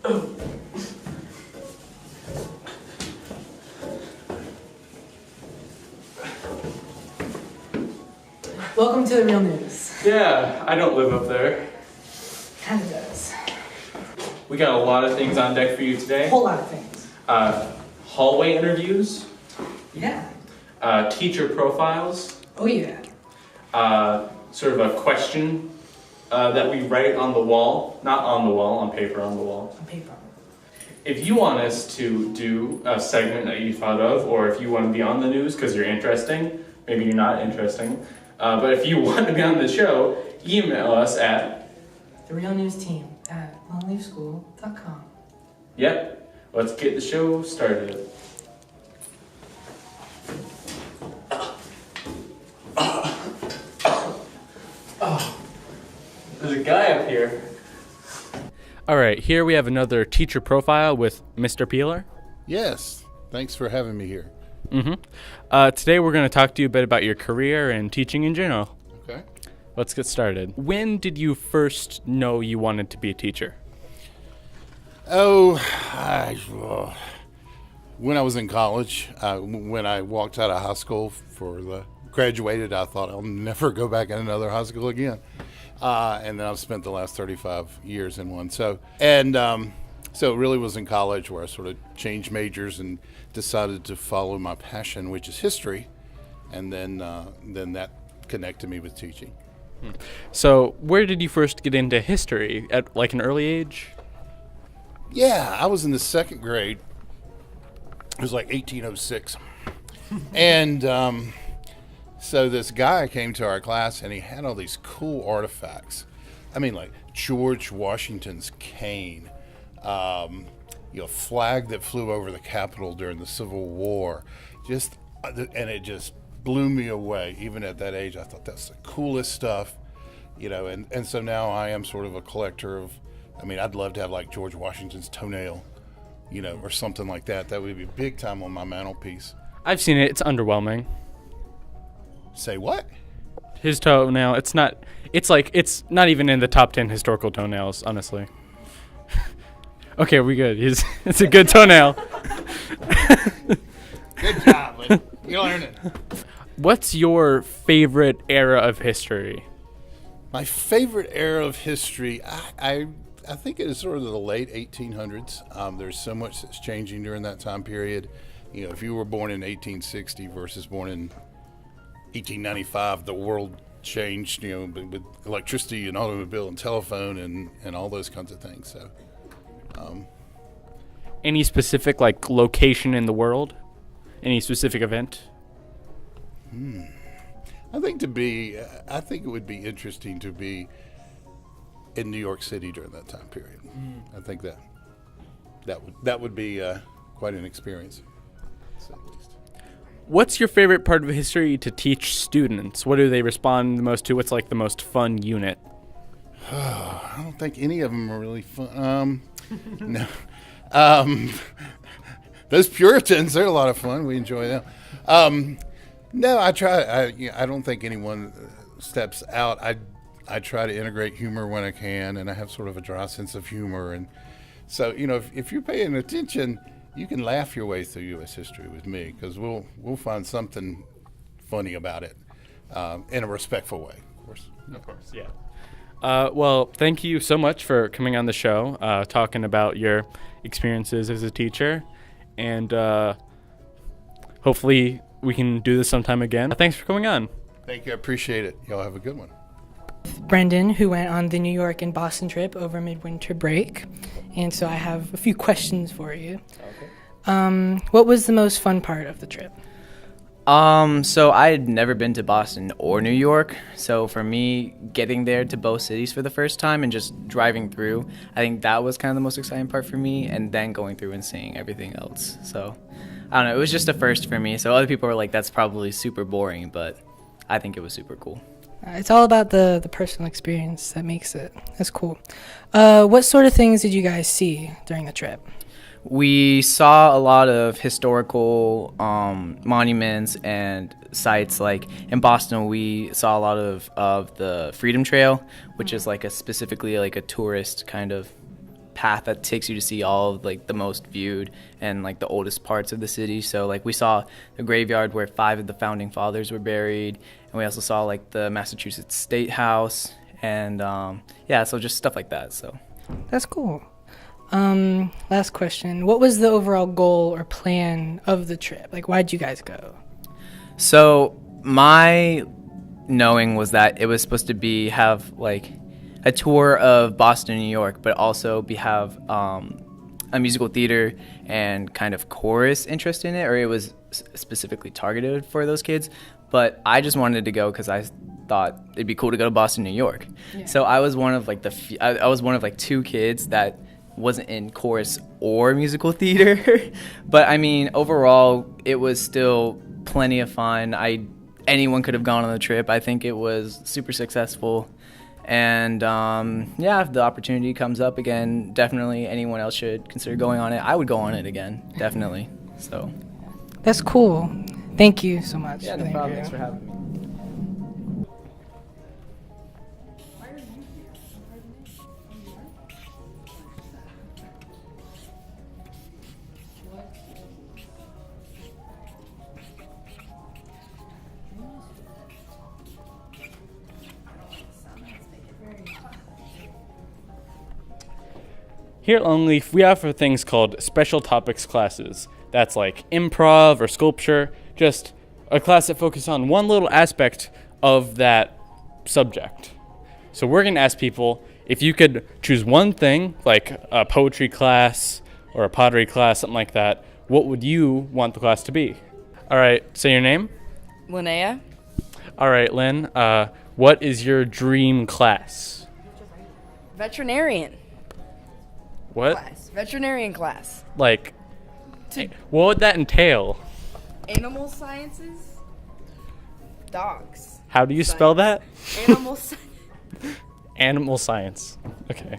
Welcome to the Real News. Yeah, I don't live up there. Kinda does. We got a lot of things on deck for you today. A whole lot of things. Hallway interviews, Yeah. teacher profiles, Oh yeah. sort of a question that we write on the wall, not on the wall, on paper on the wall. On paper. If you want us to do a segment that you thought of, or if you want to be on the news because you're interesting, maybe you're not interesting, but if you want to be on the show, email us at TheRealNewsTeam@longleafschool.com. Yep, let's get the show started. There's a guy up here. All right, here we have another teacher profile with Mr. Peeler. Yes, thanks for having me here. Today we're going to talk to you a bit about your career and teaching in general. Okay. Let's get started. When did you first know you wanted to be a teacher? When I was in college, when I walked out of high school graduated, I thought I'll never go back in another high school again. And then I've spent the last 35 years in one. So it really was in college where I sort of changed majors and decided to follow my passion, which is history. And then that connected me with teaching. So where did you first get into history? At like an early age? Yeah, I was in the second grade. It was like 1806. And so this guy came to our class and he had all these cool artifacts. I mean, like George Washington's cane, flag that flew over the Capitol during the Civil War. And it just blew me away. Even at that age, I thought that's the coolest stuff, and so now I am sort of a collector of, I'd love to have like George Washington's toenail, or something like that. That would be big time on my mantelpiece. I've seen it. It's underwhelming. Say what? His toenail, it's not even in the top 10 historical toenails, honestly. Okay, we good. It's a good toenail. Good job, buddy. You learned it. What's your favorite era of history? My favorite era of history, I think it is sort of the late 1800s. There's so much that's changing during that time period. If you were born in 1860 versus born in 1895, the world changed, with electricity and automobile and telephone and all those kinds of things. So, any specific location in the world? Any specific event? I think it would be interesting to be in New York City during that time period. I think that would be quite an experience. So at least. What's your favorite part of history to teach students? What do they respond the most to? What's the most fun unit? I don't think any of them are really fun. No. Those Puritans, they're a lot of fun. We enjoy them. No, I try. I don't think anyone steps out. I try to integrate humor when I can, and I have sort of a dry sense of humor. And so, if you're paying attention, you can laugh your way through U.S. history with me, because we'll find something funny about it, in a respectful way, of course. Of course, yeah. Well, thank you so much for coming on the show, talking about your experiences as a teacher, and hopefully we can do this sometime again. Thanks for coming on. Thank you. I appreciate it. Y'all have a good one. Brendan, who went on the New York and Boston trip over midwinter break, and so I have a few questions for you. Okay. What was the most fun part of the trip? So I had never been to Boston or New York, so for me, getting there to both cities for the first time and just driving through, I think that was kind of the most exciting part for me, and then going through and seeing everything else. So, I don't know, it was just a first for me, so other people were like, that's probably super boring, but I think it was super cool. It's all about the personal experience that makes it. That's cool. What sort of things did you guys see during the trip? We saw a lot of historical monuments and sites. Like in Boston, we saw a lot of the Freedom Trail, which is specifically a tourist kind of path that takes you to see all of like the most viewed and like the oldest parts of the city. So like we saw the graveyard where 5 of the founding fathers were buried, and we also saw like the Massachusetts State House, and yeah, so just stuff like that. So That's cool. Last question. What was the overall goal or plan of the trip? Like, why'd you guys go? So my knowing was that it was supposed to be have like a tour of Boston, New York, but also have a musical theater and kind of chorus interest in it, or it was specifically targeted for those kids. But I just wanted to go because I thought it'd be cool to go to Boston, New York. Yeah. So I was one of like I was one of like 2 kids that wasn't in chorus or musical theater. But I mean, overall, it was still plenty of fun. Anyone could have gone on the trip. I think it was super successful. And yeah, if the opportunity comes up again, definitely anyone else should consider going on it. I would go on it again, definitely. So That's cool. Thank you so much. yeah, no problem. Thanks for having me. Here at Longleaf, we offer things called special topics classes. That's like improv or sculpture, just a class that focuses on one little aspect of that subject. So we're going to ask people if you could choose one thing, like a poetry class or a pottery class, something like that, what would you want the class to be? All right, say your name. Linnea. All right, Lynn, what is your dream class? Veterinarian What? class. Veterinarian class. Like, what would that entail? Animal sciences. Dogs. How do you spell that? Animal science. Animal science. Okay.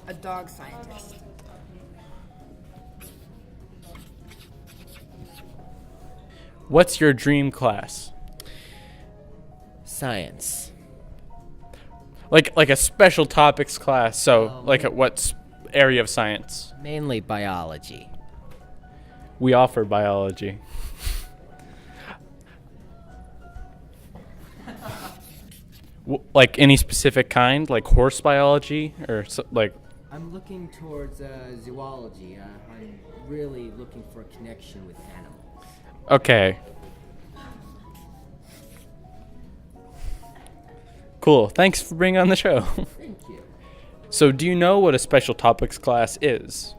A dog scientist. What's your dream class? Science. Like a special topics class. So, like what area of science? Mainly biology. We offer biology. Like any specific kind, like horse biology or like. I'm looking towards zoology. I'm really looking for a connection with animals. Okay. Cool. Thanks for being on the show. Thank you. So, do you know what a special topics class is?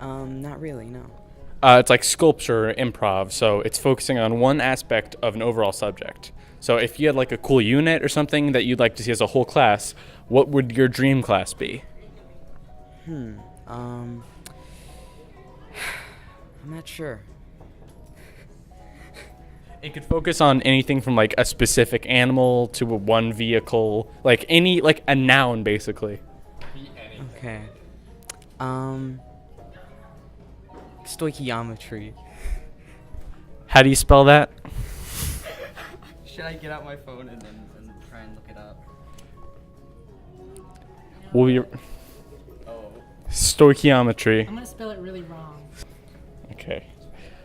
Not really, no. It's like sculpture or improv, so it's focusing on one aspect of an overall subject. So if you had like a cool unit or something that you'd like to see as a whole class, what would your dream class be? I'm not sure. It could focus on anything from like a specific animal to a one vehicle, like any, like a noun basically. Okay. Stoichiometry. How do you spell that? Should I get out my phone and try and look it up? Stoichiometry. I'm going to spell it really wrong. Okay.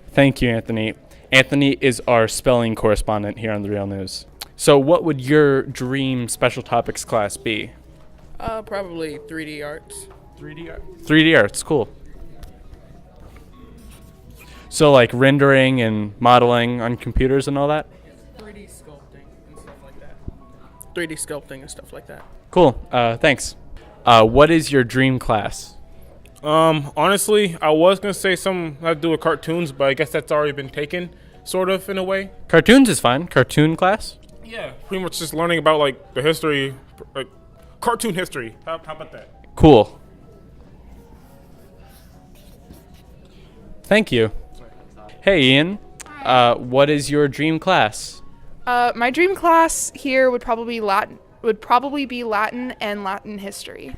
Thank you, Anthony. Anthony is our spelling correspondent here on The Real News. So what would your dream special topics class be? Probably 3D arts. 3D arts, cool. So like rendering and modeling on computers and all that? 3D sculpting and stuff like that. 3D sculpting and stuff like that. Cool. Thanks. What is your dream class? Honestly, I was gonna say something had to do with cartoons, but I guess that's already been taken, sort of, in a way. Cartoons is fine. Cartoon class? Yeah, pretty much just learning about like the history, like cartoon history. How about that? Cool. Thank you. Hey, Ian. What is your dream class? My dream class here would probably be Latin and Latin history.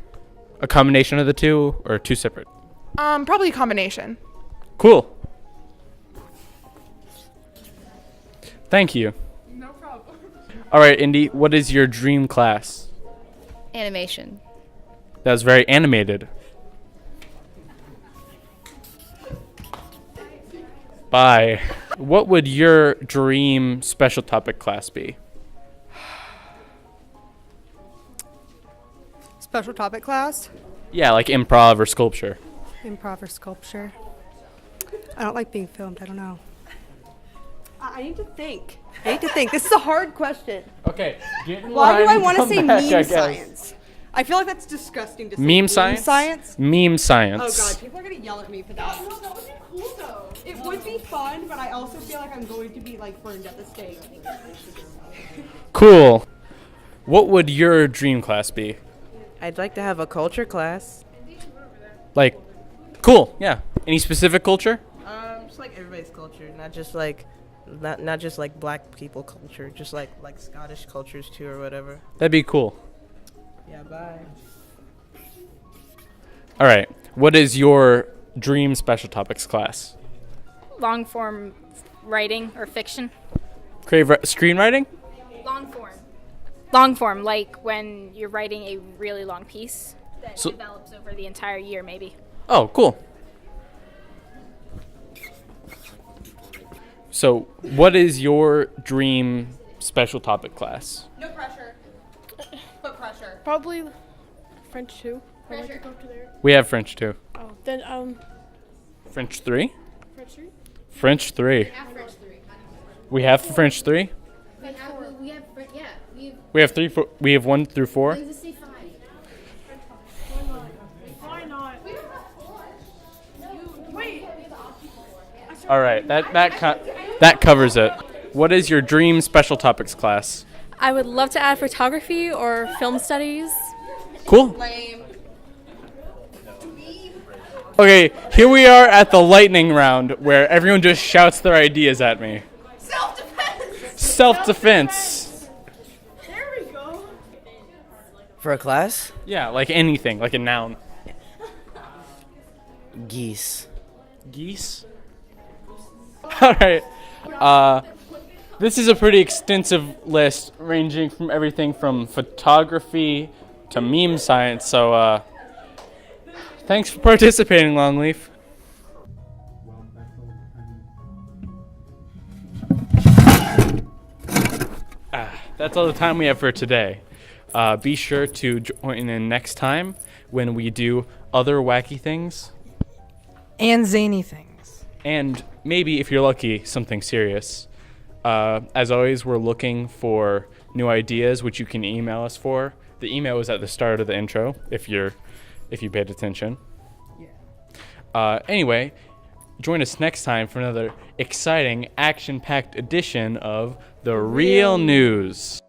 A combination of the two or two separate? Probably a combination. Cool. Thank you. No problem. All right, Indy, what is your dream class? Animation. That was very animated. Bye. What would your dream special topic class be? Special topic class? Yeah, like improv or sculpture. Improv or sculpture? I don't like being filmed. I don't know. I need to think. This is a hard question. Okay. Why do I want to say meme science? I feel like that's disgusting to say. Meme science? Meme science. Oh god, people are gonna yell at me for that. No, that would be cool though. It would be fun, but I also feel like I'm going to be like burned at the stake. Cool. What would your dream class be? I'd like to have a culture class. Like, cool. Yeah. Any specific culture? Just like everybody's culture, not just like not just like black people culture, just like Scottish cultures too or whatever. That'd be cool. Yeah, bye. All right. What is your dream special topics class? Long form writing or fiction. Screenwriting? Long form. Long form, like when you're writing a really long piece that develops over the entire year, maybe. Oh, cool. So, what is your dream special topic class? No pressure. Put pressure. Probably French 2. I'd like to go to there. We have French too. Oh, then French 3? French 3? French 3. We have French 3? We have 3 we have 1 through 4. Why not? Wait. All right. That covers it. What is your dream special topics class? I would love to add photography or film studies. Cool. Lame. Okay, here we are at the lightning round where everyone just shouts their ideas at me. Self-defense. Self-defense. There we go. For a class? Yeah, like anything, like a noun. Geese. Geese? All right. This is a pretty extensive list ranging from everything from photography to meme science. So, thanks for participating, Longleaf. That's all the time we have for today. Be sure to join in next time when we do other wacky things. And zany things. And maybe, if you're lucky, something serious. As always, we're looking for new ideas, which you can email us for. The email was at the start of the intro, if you paid attention. Yeah. Anyway, join us next time for another exciting, action-packed edition of The Real News.